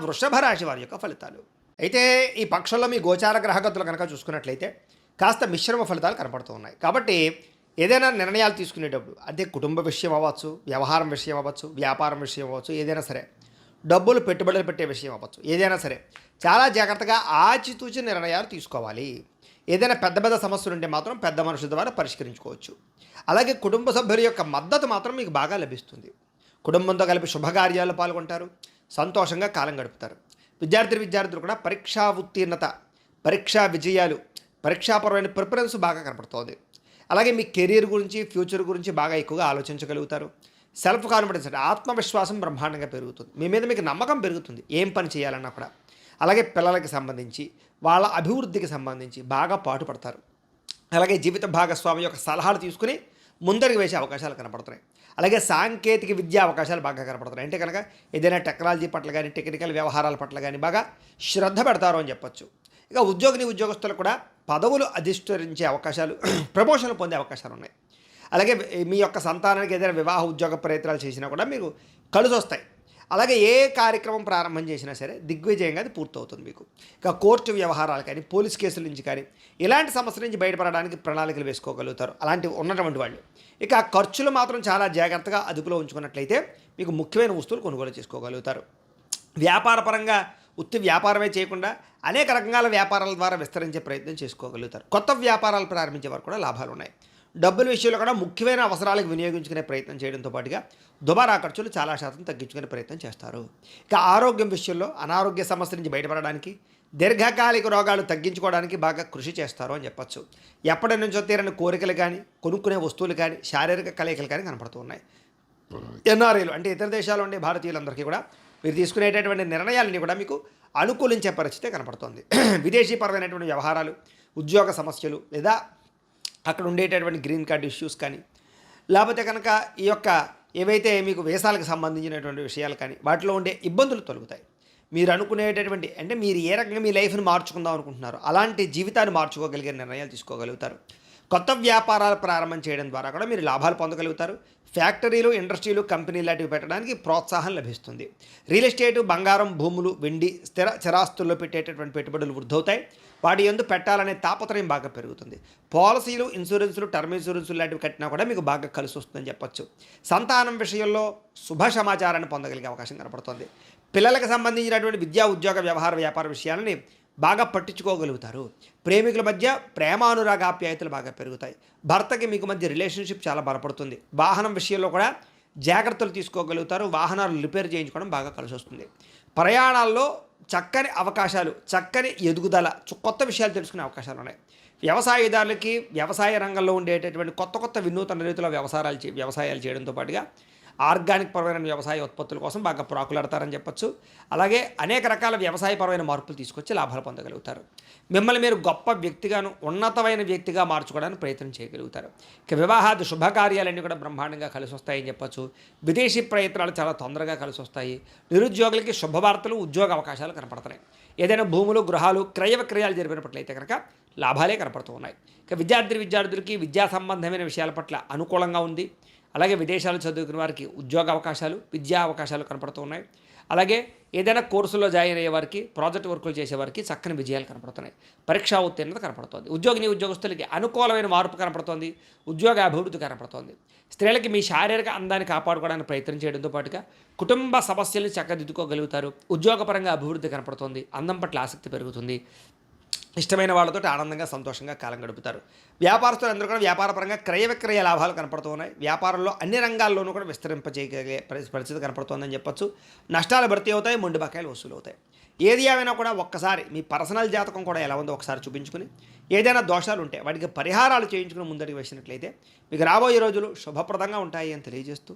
వృషభ రాశి వారి యొక్క ఫలితాలు. అయితే ఈ పక్షంలో మీ గోచార గ్రహగతులు కనుక చూసుకున్నట్లయితే కాస్త మిశ్రమ ఫలితాలు కనపడుతూ ఉన్నాయి. కాబట్టి ఏదైనా నిర్ణయాలు తీసుకునేటప్పుడు అదే కుటుంబ విషయం అవ్వచ్చు, వ్యవహారం విషయం అవ్వచ్చు, వ్యాపారం విషయం అవ్వచ్చు, ఏదైనా సరే డబ్బులు పెట్టుబడులు పెట్టే విషయం అవ్వచ్చు, ఏదైనా సరే చాలా జాగ్రత్తగా ఆచితూచి నిర్ణయాలు తీసుకోవాలి. ఏదైనా పెద్ద పెద్ద సమస్యలు ఉంటే మాత్రం పెద్ద మనుషుల ద్వారా పరిష్కరించుకోవచ్చు. అలాగే కుటుంబ సభ్యుల యొక్క మద్దతు మాత్రం మీకు బాగా లభిస్తుంది. కుటుంబంతో కలిపి శుభకార్యాల్లో పాల్గొంటారు, సంతోషంగా కాలం గడుపుతారు. విద్యార్థులు కూడా పరీక్షా ఉత్తీర్ణత, పరీక్షా విజయాలు, పరీక్షాపరమైన ప్రిఫరెన్స్ బాగా కనపడుతుంది. అలాగే మీ కెరీర్ గురించి, ఫ్యూచర్ గురించి బాగా ఎక్కువగా ఆలోచించగలుగుతారు. సెల్ఫ్ కాన్ఫిడెన్స్ అంటే ఆత్మవిశ్వాసం బ్రహ్మాండంగా పెరుగుతుంది. మీ మీద మీకు నమ్మకం పెరుగుతుంది ఏం పని చేయాలన్నా కూడా. అలాగే పిల్లలకి సంబంధించి, వాళ్ళ అభివృద్ధికి సంబంధించి బాగా పాటుపడతారు. అలాగే జీవిత భాగస్వామి యొక్క సలహాలు తీసుకుని ముందరికి వేసే అవకాశాలు కనపడుతున్నాయి. అలాగే సాంకేతిక విద్యా అవకాశాలు బాగా కనపడుతున్నాయి. అంటే కనుక ఏదైనా టెక్నాలజీ పట్ల కానీ, టెక్నికల్ వ్యవహారాల పట్ల కానీ బాగా శ్రద్ధ పెడతారు అని చెప్పొచ్చు. ఇక ఉద్యోగస్తులు కూడా పదవులు అధిష్ఠరించే అవకాశాలు, ప్రమోషన్లు పొందే అవకాశాలు ఉన్నాయి. అలాగే మీ యొక్క సంతానానికి ఏదైనా వివాహ ఉద్యోగ ప్రయత్నాలు చేసినా కూడా మీకు కలిసి వస్తాయి. అలాగే ఏ కార్యక్రమం ప్రారంభం చేసినా సరే దిగ్విజయంగా అది పూర్తవుతుంది మీకు. ఇక కోర్టు వ్యవహారాలు కానీ, పోలీస్ కేసుల నుంచి కానీ ఇలాంటి సమస్యల నుంచి బయటపడడానికి ప్రణాళికలు వేసుకోగలుగుతారు అలాంటివి ఉన్నటువంటి వాళ్ళు. ఇక ఖర్చులు మాత్రం చాలా జాగ్రత్తగా అదుపులో ఉంచుకున్నట్లయితే మీకు ముఖ్యమైన వస్తువులు కొనుగోలు చేసుకోగలుగుతారు. వ్యాపారపరంగా ఉత్తి వ్యాపారమే చేయకుండా అనేక రకాల వ్యాపారాల ద్వారా విస్తరించే ప్రయత్నం చేసుకోగలుగుతారు. కొత్త వ్యాపారాలు ప్రారంభించే వారు కూడా లాభాలు ఉన్నాయి. డబ్బుల విషయంలో కూడా ముఖ్యమైన అవసరాలకు వినియోగించుకునే ప్రయత్నం చేయడంతో పాటుగా దుబారా ఖర్చులు చాలా శాతం తగ్గించుకునే ప్రయత్నం చేస్తారు. ఇక ఆరోగ్యం విషయంలో అనారోగ్య సమస్య నుంచి బయటపడడానికి, దీర్ఘకాలిక రోగాలు తగ్గించుకోవడానికి బాగా కృషి చేస్తారు అని చెప్పచ్చు. ఎప్పటి నుంచో తీరని కోరికలు కానీ, కొనుక్కునే వస్తువులు కానీ, శారీరక కలయికలు కానీ కనపడుతూ ఉన్నాయి. ఎన్ఆర్ఐలు అంటే ఇతర దేశాల్లో ఉండే భారతీయులందరికీ కూడా మీరు తీసుకునేటటువంటి నిర్ణయాలని కూడా మీకు అనుకూలించే పరిస్థితే కనపడుతుంది. విదేశీపరమైనటువంటి వ్యవహారాలు, ఉద్యోగ సమస్యలు, లేదా అక్కడ ఉండేటటువంటి గ్రీన్ కార్డ్ ఇష్యూస్ కానీ, లేకపోతే కనుక ఈ యొక్క ఏవైతే మీకు వీసాలకు సంబంధించినటువంటి విషయాలు కానీ వాటిలో ఉండే ఇబ్బందులు తొలగుతాయి. మీరు అనుకునేటటువంటి అంటే మీరు ఏ రకంగా మీ లైఫ్ని మార్చుకుందాం అనుకుంటున్నారో అలాంటి జీవితాన్ని మార్చుకోగలిగే నిర్ణయాలు తీసుకోగలుగుతారు. కొత్త వ్యాపారాలు ప్రారంభం చేయడం ద్వారా కూడా మీరు లాభాలు పొందగలుగుతారు. ఫ్యాక్టరీలు, ఇండస్ట్రీలు, కంపెనీలు లాంటివి పెట్టడానికి ప్రోత్సాహం లభిస్తుంది. రియల్ ఎస్టేటు, బంగారం, భూములు, వెండి, స్థిర చరాస్తుల్లో పెట్టేటటువంటి పెట్టుబడులు వృద్ధవుతాయి. వాటి యందు పెట్టాలనే తాపత్రయం బాగా పెరుగుతుంది. పాలసీలు, ఇన్సూరెన్సులు, టర్మ్ ఇన్సూరెన్సులు లాంటివి కట్టినా కూడా మీకు బాగా కలిసి వస్తుందని చెప్పొచ్చు. సంతానం విషయంలో శుభ సమాచారాన్ని పొందగలిగే అవకాశం కనపడుతుంది. పిల్లలకు సంబంధించినటువంటి విద్యా, ఉద్యోగ, వ్యవహార, వ్యాపార విషయాలని బాగా పట్టించుకోగలుగుతారు. ప్రేమికుల మధ్య ప్రేమానురాగాప్యాయతలు బాగా పెరుగుతాయి. భర్తకి మీకు మధ్య రిలేషన్షిప్ చాలా బలపడుతుంది. వాహనం విషయంలో కూడా జాగ్రత్తలు తీసుకోగలుగుతారు. వాహనాలు రిపేర్ చేయించుకోవడం బాగా కలిసి వస్తుంది. ప్రయాణాల్లో చక్కని అవకాశాలు, చక్కని ఎదుగుదల, కొత్త విషయాలు తెలుసుకునే అవకాశాలు ఉన్నాయి. వ్యవసాయదారులకి వ్యవసాయ రంగంలో ఉండేటటువంటి కొత్త వినూతన రీతిలో వ్యవసాయాలు చేయడంతో పాటుగా ఆర్గానిక్ పరమైన వ్యవసాయ ఉత్పత్తుల కోసం బాగా ప్రాకులాడతారని చెప్పొచ్చు. అలాగే అనేక రకాల వ్యవసాయపరమైన మార్పులు తీసుకొచ్చి లాభాలు పొందగలుగుతారు. మిమ్మల్ని మీరు గొప్ప వ్యక్తిగాను, ఉన్నతమైన వ్యక్తిగా మార్చుకోవడానికి ప్రయత్నం చేయగలుగుతారు. ఇక వివాహాది శుభకార్యాలన్నీ కూడా బ్రహ్మాండంగా కలిసి వస్తాయని చెప్పొచ్చు. విదేశీ ప్రయత్నాలు చాలా తొందరగా కలిసి వస్తాయి. నిరుద్యోగులకి శుభవార్తలు, ఉద్యోగ అవకాశాలు కనపడుతున్నాయి. ఏదైనా భూములు, గృహాలు క్రయ విక్రయాలు జరిపినట్లయితే కనుక లాభాలే కనపడుతూ ఉన్నాయి. ఇక విద్యార్థులకి విద్యా సంబంధమైన విషయాల పట్ల అనుకూలంగా ఉంది. అలాగే విదేశాలు చదువుకునే వారికి ఉద్యోగ అవకాశాలు, విద్యా అవకాశాలు కనపడుతూ ఉన్నాయి. అలాగే ఏదైనా కోర్సులో జాయిన్ అయ్యే వారికి, ప్రాజెక్ట్ వర్కులు చేసేవారికి చక్కని విజయాలు కనపడుతున్నాయి. పరీక్షా ఉత్తీర్ణత కనపడుతోంది. ఉద్యోగస్తులకి అనుకూలమైన మార్పు కనపడుతోంది. ఉద్యోగ అభివృద్ధి కనపడుతోంది. స్త్రీలకి మీ శారీరక అందాన్ని కాపాడుకోవడానికి ప్రయత్నం చేయడంతో పాటుగా కుటుంబ సమస్యలను చక్కదిద్దుకోగలుగుతారు. ఉద్యోగపరంగా అభివృద్ధి కనపడుతోంది. అందం పట్ల ఆసక్తి పెరుగుతుంది. ఇష్టమైన వాళ్ళతో ఆనందంగా, సంతోషంగా కాలం గడుపుతారు. వ్యాపారస్తులందరూ కూడా వ్యాపారపరంగా క్రయ విక్రయ లాభాలు కనపడుతూ ఉన్నాయి. వ్యాపారంలో అన్ని రంగాల్లోనూ కూడా విస్తరింపజేయగలిగే పరిస్థితి కనపడుతోందని చెప్పొచ్చు. నష్టాలు భర్తీ అవుతాయి, మొండి బకాయిలు వసూలు అవుతాయి. ఏది ఏమైనా కూడా ఒక్కసారి మీ పర్సనల్ జాతకం కూడా ఎలా ఉందో ఒకసారి చూపించుకుని, ఏదైనా దోషాలు ఉంటే వాటికి పరిహారాలు చేయించుకుని ముందడికి వేసినట్లయితే మీకు రాబోయే రోజులు శుభప్రదంగా ఉంటాయి అని తెలియజేస్తూ